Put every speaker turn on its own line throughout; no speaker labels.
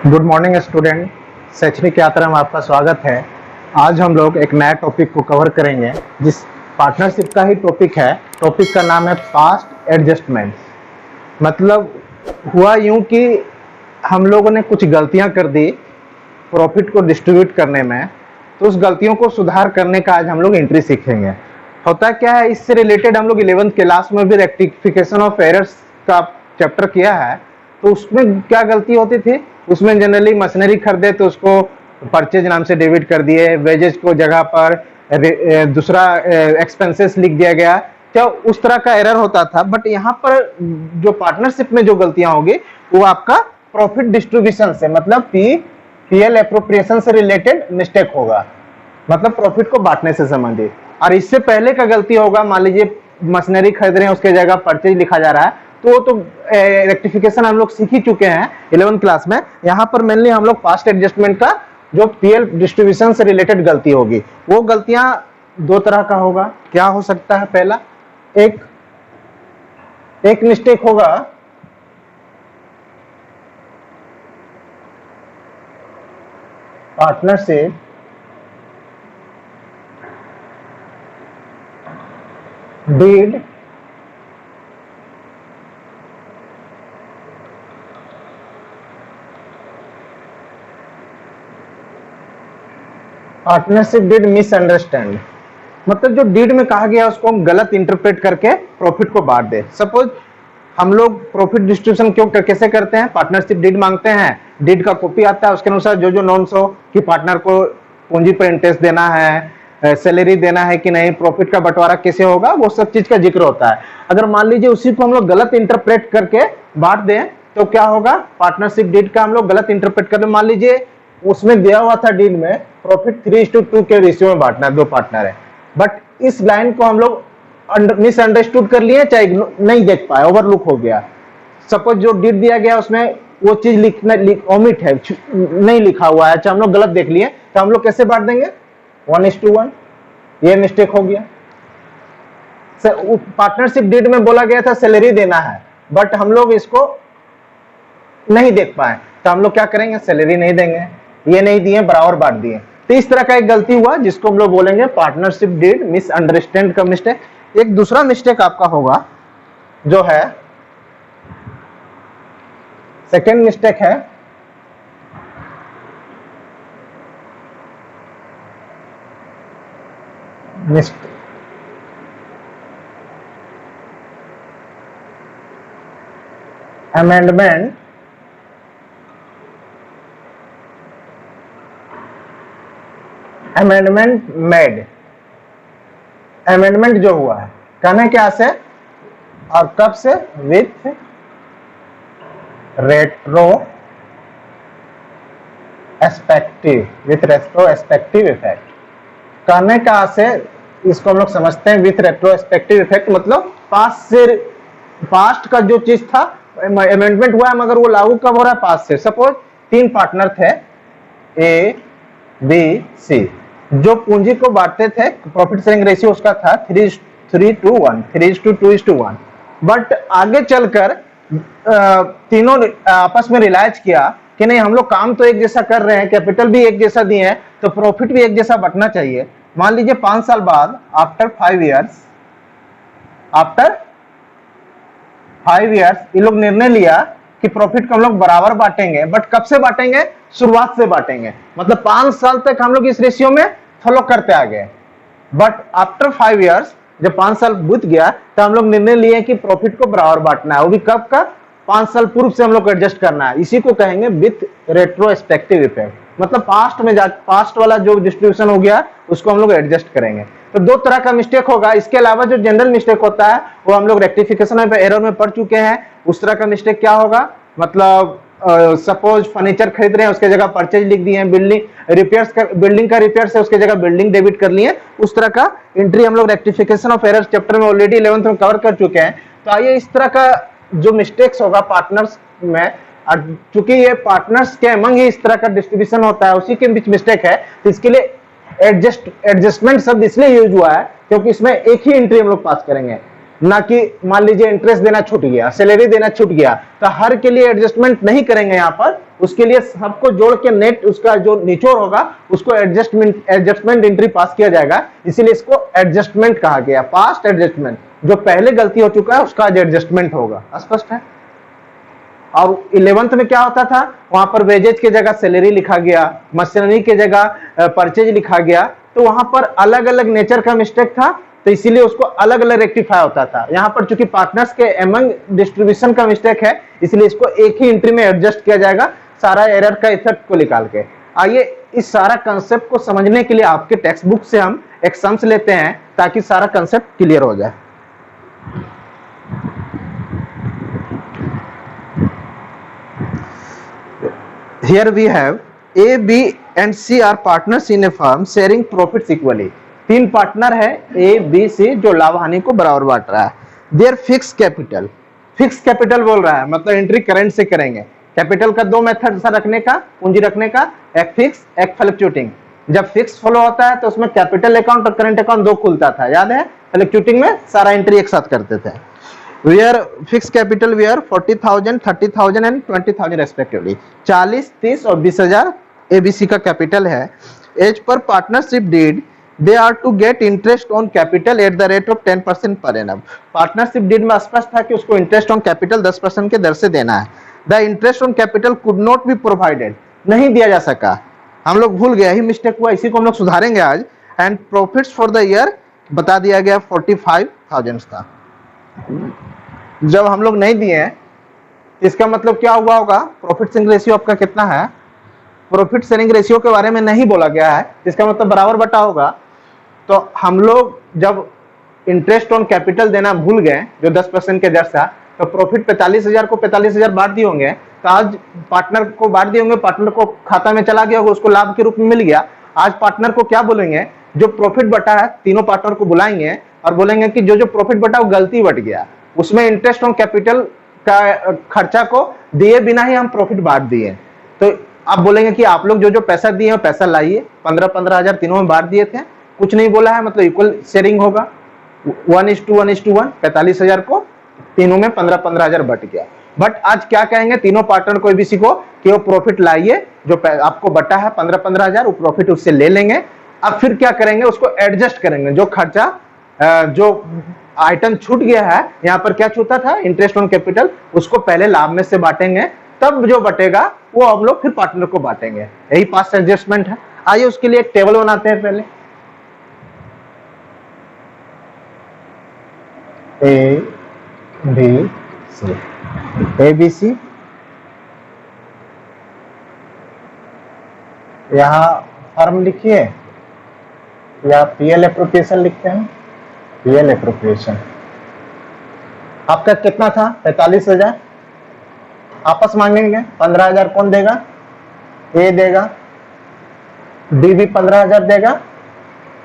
Good morning student. शैक्षणिक यात्रा में आपका स्वागत है। आज हम लोग एक नया टॉपिक को कवर करेंगे जिस पार्टनरशिप का ही टॉपिक है। टॉपिक का नाम है पास्ट एडजस्टमेंट। मतलब हुआ यूं कि हम लोगों ने कुछ गलतियां कर दी प्रॉफिट को डिस्ट्रीब्यूट करने में, तो उस गलतियों को सुधार करने का आज हम लोग एंट्री सीखेंगे। होता क्या है, इससे रिलेटेड हम लोग 11th क्लास में भी रेक्टिफिकेशन ऑफ एरर्स का चैप्टर किया है। तो उसमें क्या गलती होती थी, उसमें जनरली मशीनरी खरीदे तो उसको परचेज नाम से डेबिट कर दिए, वेजेज को जगह पर दूसरा एक्सपेंसेस लिख दिया गया, क्या उस तरह का एरर होता था। बट यहाँ पर जो पार्टनरशिप में जो गलतियां होगी वो आपका प्रॉफिट डिस्ट्रीब्यूशन से, मतलब पीएल एप्रोप्रिएशन से रिलेटेड मिस्टेक होगा, मतलब प्रॉफिट को बांटने से संबंधित। और इससे पहले का गलती होगा, मान लीजिए मशीनरी खरीद रहे हैं उसके जगह परचेज लिखा जा रहा है, तो रेक्टिफिकेशन हम लोग सीख ही चुके हैं 11th क्लास में। यहाँ पर मेनली हम लोग पास्ट एडजस्टमेंट का जो पीएल डिस्ट्रीब्यूशन से रिलेटेड गलती होगी, वो गलतियां दो तरह का होगा। क्या हो सकता है, पहला एक मिस्टेक होगा partnership deed partnership deed misunderstand, मतलब जो डीड में कहा गया उसको हम गलत इंटरप्रेट करके प्रॉफिट को बांट दे। सपोज हम लोग प्रॉफिट डिस्ट्रीब्यूशन कैसे करते हैं, पार्टनरशिप डीड मांगते हैं, डीड का कॉपी आता है, उसके अनुसार जो जो नॉन्स हो कि पार्टनर को पूंजी पर इंटरेस्ट देना है, सैलरी देना है कि नहीं, प्रॉफिट का बंटवारा कैसे होगा, वो सब चीज का जिक्र होता है। अगर मान लीजिए उसी को हम लोग गलत इंटरप्रेट करके बांट दें तो क्या होगा, पार्टनरशिप डीड का हम लोग गलत इंटरप्रेट कर दें। मान लीजिए उसमें दिया हुआ था डीड में प्रॉफिट 3:2 के रेशियो में बांटना है, दो पार्टनर है, बट इस लाइन को हम लोग मिसअंडरस्टूड कर लिए, चाहे नहीं देख पाए, ओवरलुक हो गया। सपोज जो डीड दिया गया उसमें वो चीज लिखना ओमिट है, नहीं लिखा हुआ है, चाहे हम लोग गलत देख लिए, तो हम लोग कैसे बांट देंगे, 1:1। ये मिस्टेक हो गया। पार्टनरशिप डीड में बोला गया था सैलरी देना है, बट हम लोग इसको नहीं देख पाए, तो हम लोग क्या करेंगे, सैलरी नहीं देंगे, ये नहीं दिए, बराबर बांट दिए। तो इस तरह का एक गलती हुआ जिसको हम लोग बोलेंगे पार्टनरशिप डीड मिसअंडरस्टैंड का मिस्टेक। एक दूसरा मिस्टेक आपका होगा जो है, सेकेंड मिस्टेक है अमेंडमेंट मेड। अमेंडमेंट जो हुआ है कहने क्या से और कब से, विथ रेट्रो एस्पेक्टिव इफेक्ट। कहने का से इसको हम लोग समझते हैं विथ रेट्रो एस्पेक्टिव इफेक्ट, मतलब पास्ट का जो चीज था अमेंडमेंट हुआ है, मगर वो लागू कब हो रहा है, पास्ट से। सपोज 3 पार्टनर थे ए बी सी, जो पूंजी को बांटते थे, प्रॉफिट शेयरिंग रेशियो उसका था 3:2:1, बट आगे चलकर तीनों आपस में रियलाइज किया कि नहीं, हम लोग काम तो एक जैसा कर रहे हैं, कैपिटल भी एक जैसा दिए हैं, तो प्रॉफिट भी एक जैसा बंटना चाहिए। मान लीजिए 5 साल बाद, आफ्टर 5 इयर्स ये लोग निर्णय लिया कि प्रॉफिट को हम लोग बराबर बांटेंगे, बट कब से बांटेंगे, शुरुआत से बांटेंगे, मतलब 5 साल तक हम लोग इस रेशियो में फॉलो करते आ गए। बट आफ्टर 5 इयर्स, जब 5 साल बीत गया, तो हम लोग निर्णय लिए कि प्रॉफिट को बराबर बांटना है, वो भी कब का, 5 साल पूर्व से हम लोग एडजस्ट करना है। इसी को कहेंगे विथ रेट्रोस्पेक्टिव इफेक्ट, मतलब पास्ट वाला जो डिस्ट्रीब्यूशन हो गया उसको हम लोग एडजस्ट करेंगे। तो दो तरह का मिस्टेक होगा। इसके अलावा जो जनरल मिस्टेक होता है वो हम लोग रेक्टिफिकेशन एरर में पढ़ चुके हैं। उस तरह का मिस्टेक क्या होगा, मतलब सपोज फर्नीचर खरीद रहे हैं, उसके जगह परचेज लिख दिए, बिल्डिंग का रिपेयर से उसके जगह बिल्डिंग डेबिट कर लिए, उस तरह का एंट्री हम लोग रेक्टिफिकेशन ऑफ एरर्स चैप्टर में ऑलरेडी 11th में कवर कर चुके हैं। तो आइए इस तरह का जो मिस्टेक्स होगा पार्टनर्स में, चूंकि ये पार्टनर्स के अमंग ही इस तरह का डिस्ट्रीब्यूशन होता है, उसी के बीच मिस्टेक है, तो इसके लिए एडजस्टमेंट शब्द इसलिए यूज हुआ है क्योंकि इसमें एक ही एंट्री हम लोग पास करेंगे। ना कि मान लीजिए इंटरेस्ट देना छूट गया, सैलरी देना छूट गया, तो हर के लिए एडजस्टमेंट नहीं करेंगे यहाँ पर, उसके लिए सबको जोड़ के नेट उसका जो निचोड़ होगा उसको एडजस्टमेंट एंट्री पास किया जाएगा, इसीलिए इसको एडजस्टमेंट कहा गया, पास्ट एडजस्टमेंट। जो पहले गलती हो चुका है उसका आज एडजस्टमेंट होगा, स्पष्ट है। और 11th में क्या होता था, वहां पर वेजेज की जगह सैलरी लिखा गया, मशीनरी की जगह परचेज लिखा गया, तो वहां पर अलग अलग नेचर का मिस्टेक था, तो इसीलिए उसको अलग अलग रेक्टिफाई होता था। यहाँ पर चूंकि पार्टनर्स के एमंग डिस्ट्रीब्यूशन का मिस्टेक है, इसलिए इसको एक ही एंट्री में एडजस्ट किया जाएगा, सारा एरर का इफेक्ट को निकाल के। आइए इस सारा कंसेप्ट को समझने के लिए आपके टेक्स्ट बुक से हम एक सम्स लेते हैं ताकि सारा कंसेप्ट क्लियर हो जाए। Here we have A, B and C are partners in a firm sharing profits equally. तीन पार्टनर है A, B, C जो लाभ हानि को बराबर बांट रहा है। Their fixed capital, fix capital बोल रहा है मतलब एंट्री करंट से करेंगे। कैपिटल का दो मेथड रखने का, पूंजी रखने का, एक फिक्स एक फ्लक्चुएटिंग। जब फिक्स फॉलो होता है तो उसमें कैपिटल अकाउंट और करंट अकाउंट दो खुलता था, याद है। फ्लक्चुएटिंग में सारा एंट्री एक साथ करते थे। Where fixed capital were 40,000, 30,000 and 20,000 respectively. 40, 30 और 20,000 ABC का कैपिटल है। As per partnership deed, they are to get interest on capital at the rate of 10% per annum. Partnership deed में स्पष्ट था कि उसको इंटरेस्ट ऑन कैपिटल 10% के दर से देना है। The interest on capital could not be provided, नहीं दिया जा सका। हम लोग भूल गए, यही मिस्टेक हुआ, इसी को हम लोग सुधारेंगे आज। And profits for the year बता दिया गया 45,000 था। जब हम लोग नहीं दिए हैं इसका मतलब क्या हुआ होगा, प्रॉफिट शेयरिंग रेशियो आपका कितना है, प्रॉफिट शेयरिंग रेशियो के बारे में नहीं बोला गया है, इसका मतलब बराबर बटा होगा। तो हम लोग जब इंटरेस्ट ऑन कैपिटल देना भूल गए जो 10% के दर से, तो प्रॉफिट 45,000 को 45,000 बांट दिए होंगे, तो आज पार्टनर को बांट दिए होंगे, पार्टनर को खाता में चला गया होगा, उसको लाभ के रूप में मिल गया। आज पार्टनर को क्या बोलेंगे, जो प्रॉफिट बटा है तीनों पार्टनर को बुलाएंगे और बोलेंगे कि जो जो प्रॉफिट बटा वो गलती बट गया, उसमें इंटरेस्ट ऑन कैपिटल का खर्चा को दिए बिना ही हम प्रॉफिट बांट दिए। तो आप बोलेंगे कि आप लोग जो जो पैसा दिए हैं पैसा लाइए, 15,000 तीनों में बांट दिए थे, कुछ नहीं बोला है, मतलब इक्वल शेयरिंग होगा 1:1:1, 45,000 को तीनों में 15,000 बट गया। बट आज क्या कहेंगे तीनों पार्टनर को ABC को कि वो प्रॉफिट लाइए, जो आपको बटा है 15,000 वो प्रॉफिट उससे ले लेंगे। अब फिर क्या करेंगे, उसको एडजस्ट करेंगे, जो खर्चा जो आइटम छूट गया है, यहाँ पर क्या छूटा था इंटरेस्ट ऑन कैपिटल, उसको पहले लाभ में से बांटेंगे, तब जो बटेगा वो हम लोग फिर पार्टनर को बांटेंगे। यही पास्ट एडजस्टमेंट है। आइए उसके लिए एक टेबल बनाते हैं पहले। ABC यहाँ फर्म लिखिए या PL एप्रोप्रिएशन लिखते हैं। PL एप्रोप्रिएशन आपका कितना था 45,000, आपस मांगेंगे 15,000 कौन देगा, A देगा, B भी 15,000 देगा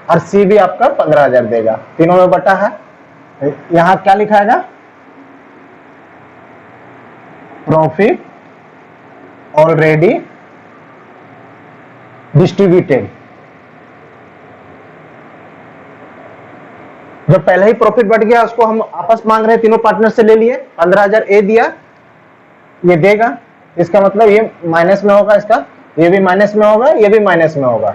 और C भी आपका 15,000 देगा, तीनों में बटा है। यहां क्या लिखाएगा, प्रॉफिट ऑलरेडी डिस्ट्रीब्यूटेड। जब पहले ही प्रॉफिट बढ़ गया उसको हम आपस मांग रहे हैं, तीनों पार्टनर से ले लिए, 15,000 A दिया, ये देगा, इसका मतलब ये माइनस में होगा, इसका ये भी माइनस में होगा, ये भी माइनस में होगा।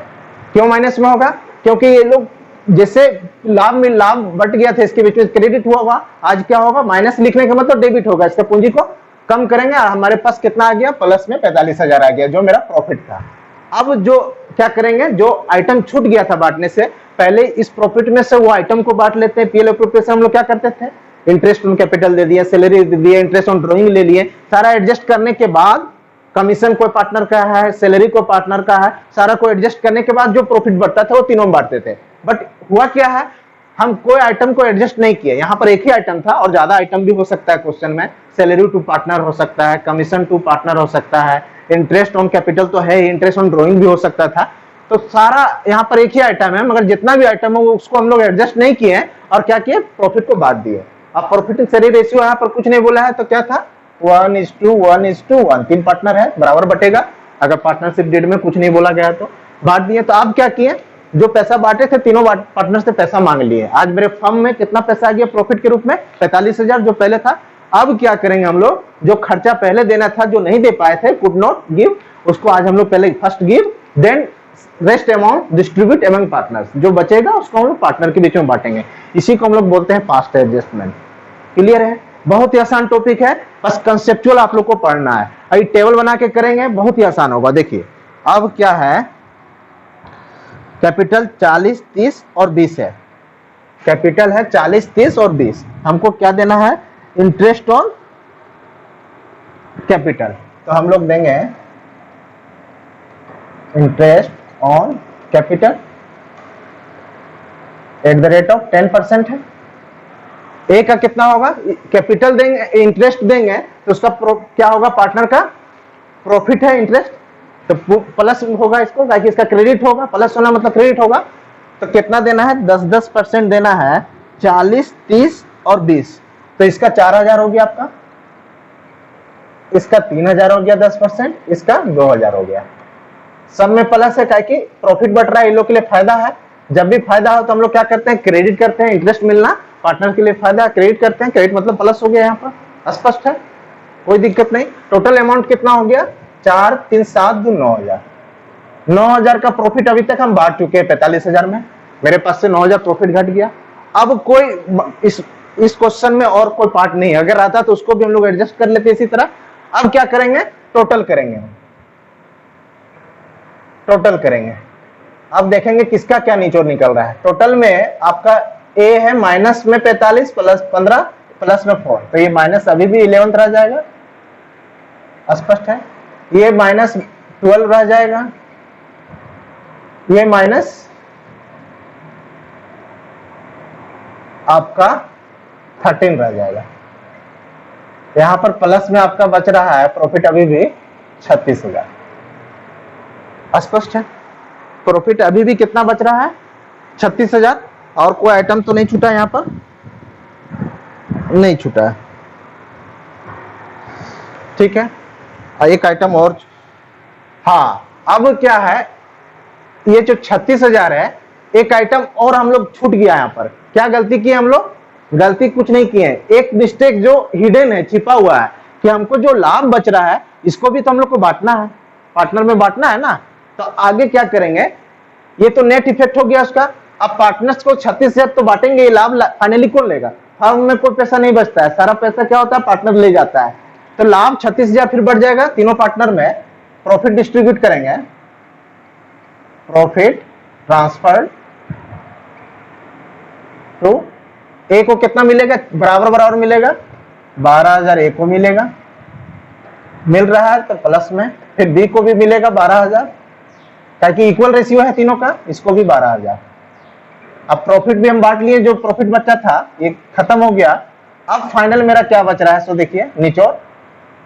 क्यों माइनस में होगा, क्योंकि ये लोग जैसे लाभ में लाभ बढ़ गया था इसके बीच में क्रेडिट हुआ होगा, आज क्या होगा माइनस लिखने का मतलब डेबिट होगा, इसका पूंजी को कम करेंगे और हमारे पास कितना आ गया, प्लस में 45,000 आ गया जो मेरा प्रॉफिट था। अब जो क्या करेंगे, जो आइटम छूट गया था बांटने से पहले, इस प्रॉफिट में से वो आइटम को बांट लेते हैं। PL एप्रोप्रिएशन हम लोग क्या करते थे, इंटरेस्ट ऑन कैपिटल दे दिया, सैलरी दे दिया, इंटरेस्ट ऑन ड्रॉइंग ले लिए, सारा एडजस्ट करने के बाद कमीशन कोई पार्टनर का है, सैलरी को पार्टनर का है, सारा को एडजस्ट करने के बाद जो प्रॉफिट बढ़ता था वो तीनों में बांटते थे। बट हुआ क्या है, हम कोई आइटम को एडजस्ट नहीं किए, यहाँ पर एक ही आइटम था और ज्यादा आइटम भी हो सकता है क्वेश्चन में, सैलरी टू पार्टनर हो सकता है, कमीशन टू पार्टनर हो सकता है, इंटरेस्ट ऑन कैपिटल तो है, इंटरेस्ट ऑन ड्रॉइंग भी हो सकता था। तो सारा यहाँ पर एक ही आइटम है, मगर जितना भी आइटम है उसको हम लोग एडजस्ट नहीं किए और क्या किए, प्रॉफिट को बांट दिए। अब प्रॉफिट शेयरिंग रेशियो यहाँ पर कुछ नहीं बोला है, तो क्या था 1:1:1, तीन पार्टनर है बराबर बटेगा। अगर पार्टनरशिप डीड में कुछ नहीं बोला गया तो बांट दिए। तो आप क्या किए, जो पैसा बांटे थे तीनों पार्टनर से पैसा मांग लिए। आज मेरे फर्म में कितना पैसा आ गया प्रॉफिट के रूप में? 45,000 जो पहले था। अब क्या करेंगे हम लोग, जो खर्चा पहले देना था जो नहीं दे पाए थे, कुड नॉट गिव, उसको आज हम लोग पहले first give, then rest amount distribute among partners. जो बचेगा उसको हम लोग पार्टनर के बीच में बांटेंगे। इसी को हम लोग बोलते हैं पास्ट एडजस्टमेंट। क्लियर है? बहुत ही आसान टॉपिक है, बस कंसेप्चुअल आप लोग को पढ़ना है। अभी टेबल बना के करेंगे, बहुत ही आसान होगा। देखिए अब क्या है, कैपिटल 40, 30 और 20 है। कैपिटल है 40, 30 और 20। हमको क्या देना है? Interest on capital. तो हम लोग देंगे interest on capital at the rate of 10% है। ए का कितना होगा? कैपिटल देंगे, इंटरेस्ट देंगे तो उसका क्या होगा? पार्टनर का प्रॉफिट है इंटरेस्ट, तो प्लस होगा इसको, ताकि इसका क्रेडिट होगा। प्लस होना मतलब क्रेडिट होगा। तो कितना देना है? 10% देना है। 40, 30 और 20। तो इसका 4,000 हो गया आपका, इसका 3,000 हो गया 10%, इसका 2,000 हो गया। सब में प्लस है, कि प्रॉफिट बढ़ रहा है, इन लोग के लिए फायदा है। जब भी फायदा हो तो हम लोग क्या करते हैं? क्रेडिट करते हैं। इंटरेस्ट मिलना पार्टनर के लिए फायदा, क्रेडिट करते हैं। क्रेडिट मतलब प्लस हो गया, यहाँ पर स्पष्ट है, कोई दिक्कत नहीं। टोटल अमाउंट कितना हो गया? 4, 3, 7, 2, 9,000। 9,000 का प्रॉफिट अभी तक हम बांट चुके हैं 45,000 में। मेरे पास से 9,000 प्रॉफिट घट गया। अब कोई इस क्वेश्चन में और कोई पार्ट नहीं, अगर आता तो उसको भी हम लोग एडजस्ट कर लेते इसी तरह। अब क्या करेंगे? टोटल करेंगे। टोटल करेंगे, अब देखेंगे किसका क्या निचोड़ निकल रहा है। टोटल में आपका ए है माइनस में 45 प्लस 15 प्लस में 4, तो ये माइनस अभी भी 11 रह जाएगा, स्पष्ट है। ये माइनस 12 रह जाएगा, ये माइनस आपका 13 रह जाएगा। यहां पर प्लस में आपका बच रहा है प्रॉफिट अभी भी 36,000। स्पष्ट है? प्रॉफिट अभी भी कितना बच रहा है? 36,000। और कोई आइटम तो नहीं छूटा यहां पर? नहीं छूटा है, ठीक है। एक आइटम और, हाँ अब क्या है, ये जो 36,000 है, एक आइटम और हम लोग छूट गया। यहां पर क्या गलती की हम लोग? गलती कुछ नहीं किए, एक मिस्टेक जो हिडन है, छिपा हुआ है, कि हमको जो लाभ बच रहा है इसको भी तो हम लोग को बांटना है, पार्टनर में बांटना है ना। तो आगे क्या करेंगे? ये तो नेट इफेक्ट हो गया उसका। अब पार्टनर्स को 36,000 तो बांटेंगे, ये लाभ फाइनली कौन लेगा? फर्म में कोई पैसा नहीं बचता है, सारा पैसा क्या होता है? पार्टनर ले जाता है। तो लाभ 36,000 फिर बढ़ जाएगा। तीनों पार्टनर में प्रॉफिट डिस्ट्रीब्यूट करेंगे, प्रॉफिट ट्रांसफर टू ए को कितना मिलेगा? बराबर बराबर मिलेगा, 12,000 ए को मिलेगा, मिल रहा है तो प्लस में। फिर बी को भी मिलेगा 12,000, ताकि इक्वल रेशियो है तीनों का, इसको भी 12,000। अब प्रॉफिट भी हम बांट लिए, जो प्रॉफिट बचा था ये खत्म हो गया। अब फाइनल मेरा क्या बच रहा है? सो देखिए निचोड़,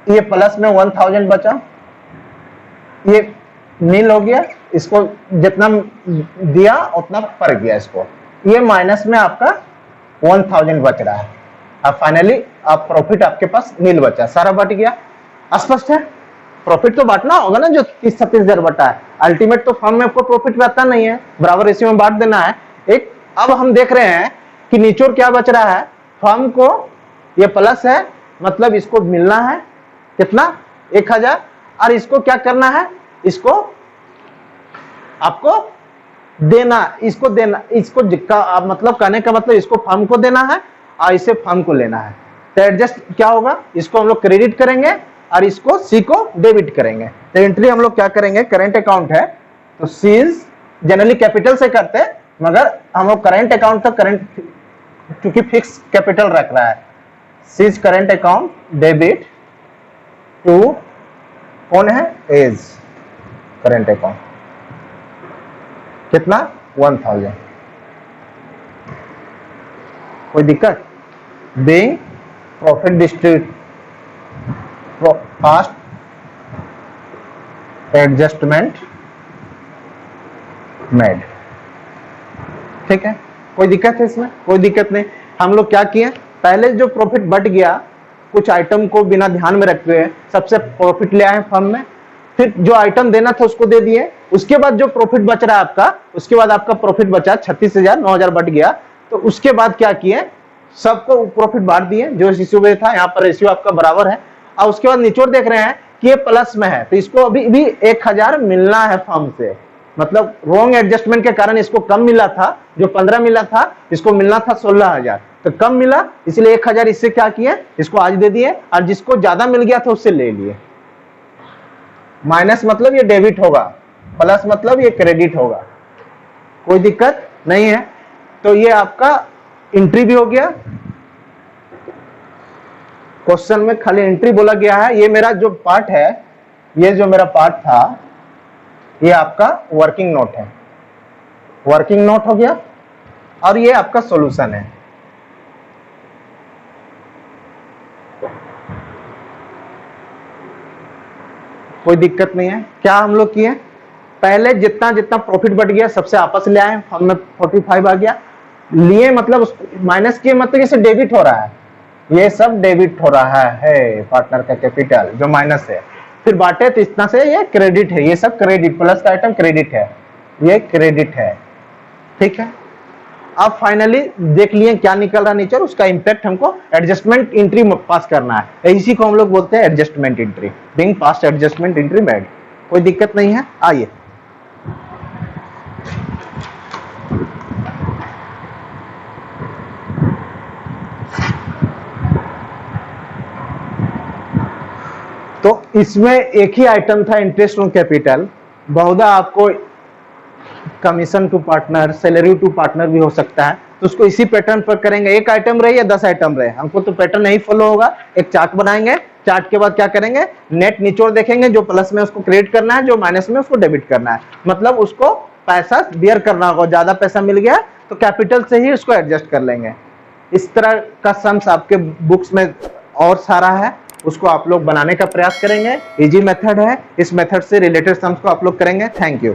ये प्लस में 1,000 बचा, ये नील हो गया, इसको जितना दिया उतना पड़ गया इसको। ये माइनस में आपका 1,000 बच रहा है। अब फाइनली आप प्रॉफिट आपके पास नील बचा, सारा बट गया। स्पष्ट है? प्रॉफिट तो बांटना होगा ना, जो 30-36,000 बटा है। अल्टीमेट तो फर्म में आपको प्रॉफिट रहता नहीं है, बराबर रेशियो में बांट देना है। एक अब हम देख रहे हैं कि निचोड़ क्या बच रहा है, फर्म को ये प्लस है, मतलब इसको मिलना है कितना? 1,000। और इसको क्या करना है? इसको आपको देना, इसको देना, इसको मतलब कहने का मतलब इसको फर्म को देना है और इसे फर्म को लेना है। तो एडजस्ट क्या होगा? इसको हम लोग क्रेडिट करेंगे और इसको सी को डेबिट करेंगे। तो एंट्री हम लोग क्या करेंगे? करेंट अकाउंट है तो सीज जनरली कैपिटल से करते हैं, मगर हम लोग करेंट अकाउंट का करंट क्योंकि फिक्स कैपिटल रख रहा है, sees current account debit to कौन है? As current account. कितना? 1,000। कोई दिक्कत? Being profit distribute fast adjustment made. ठीक है, कोई दिक्कत है इसमें? कोई दिक्कत नहीं। हम लोग क्या किए? पहले जो प्रॉफिट बढ़ गया, कुछ आइटम को बिना ध्यान में रखे हुए सबसे प्रॉफिट ले आए फर्म में, फिर जो आइटम देना था उसको दे दिए, उसके बाद जो प्रॉफिट बच रहा है आपका, उसके बाद आपका प्रॉफिट बचा 36,000, 9,000 बट गया, तो उसके बाद क्या किए, सबको प्रॉफिट बांट दिए जो रेशियो में था। यहाँ पर रेशियो आपका बराबर है, और उसके बाद निचोड़ देख रहे हैं कि ये प्लस में है, तो इसको अभी भी 1,000 मिलना है फर्म से, मतलब रॉन्ग एडजस्टमेंट के कारण इसको कम मिला था, जो 15 मिला था इसको मिलना था 16,000, तो कम मिला, इसलिए 1,000 इससे क्या किए, इसको आज दे दिए, और जिसको ज्यादा मिल गया था उससे ले लिए। माइनस मतलब ये डेबिट होगा, प्लस मतलब ये क्रेडिट होगा, कोई दिक्कत नहीं है। तो ये आपका एंट्री भी हो गया, क्वेश्चन में खाली एंट्री बोला गया है। ये मेरा जो पार्ट है, ये जो मेरा पार्ट था, ये आपका वर्किंग नोट है, वर्किंग नोट हो गया, और ये आपका सॉल्यूशन है। कोई दिक्कत नहीं है। क्या हम लोग किए, पहले जितना जितना प्रॉफिट बढ़ गया सबसे आपस ले आए, फर्म में 45 आ गया, लिए मतलब माइनस किए, मतलब इसे डेबिट हो रहा है, ये सब डेबिट हो रहा है पार्टनर का कैपिटल जो माइनस है। फिर बांटे तो इतना से ये क्रेडिट है, ये सब क्रेडिट, प्लस का आइटम क्रेडिट है, ये क्रेडिट है, ठीक है। अब फाइनली देख लिए क्या निकल रहा नीचे, उसका इंपैक्ट हमको एडजस्टमेंट एंट्री पास करना है, इसी को हम लोग बोलते हैं adjustment entry, being past adjustment entry made. कोई दिक्कत नहीं है, आइए। तो इसमें एक ही आइटम था इंटरेस्ट ऑन कैपिटल, बहुधा आपको commission to partner, salary to partner भी हो सकता है, तो उसको इसी पैटर्न पर करेंगे, एक आइटम रहे या 10 आइटम रहे, हमको तो पैटर्न नहीं फॉलो होगा। एक चार्ट बनाएंगे, चार्ट के बाद क्या करेंगे, नेट निचोड़ देखेंगे, जो प्लस में उसको क्रेडिट करना है, जो माइनस में उसको डेबिट करना है, मतलब उसको पैसा बियर करना होगा, ज्यादा पैसा मिल गया तो कैपिटल से ही उसको एडजस्ट कर लेंगे। इस तरह का सम्स आपके बुक्स में और सारा है, उसको आप लोग बनाने का प्रयास करेंगे, इजी मेथड है, इस मेथड से रिलेटेड सम्स को आप लोग करेंगे। Thank you.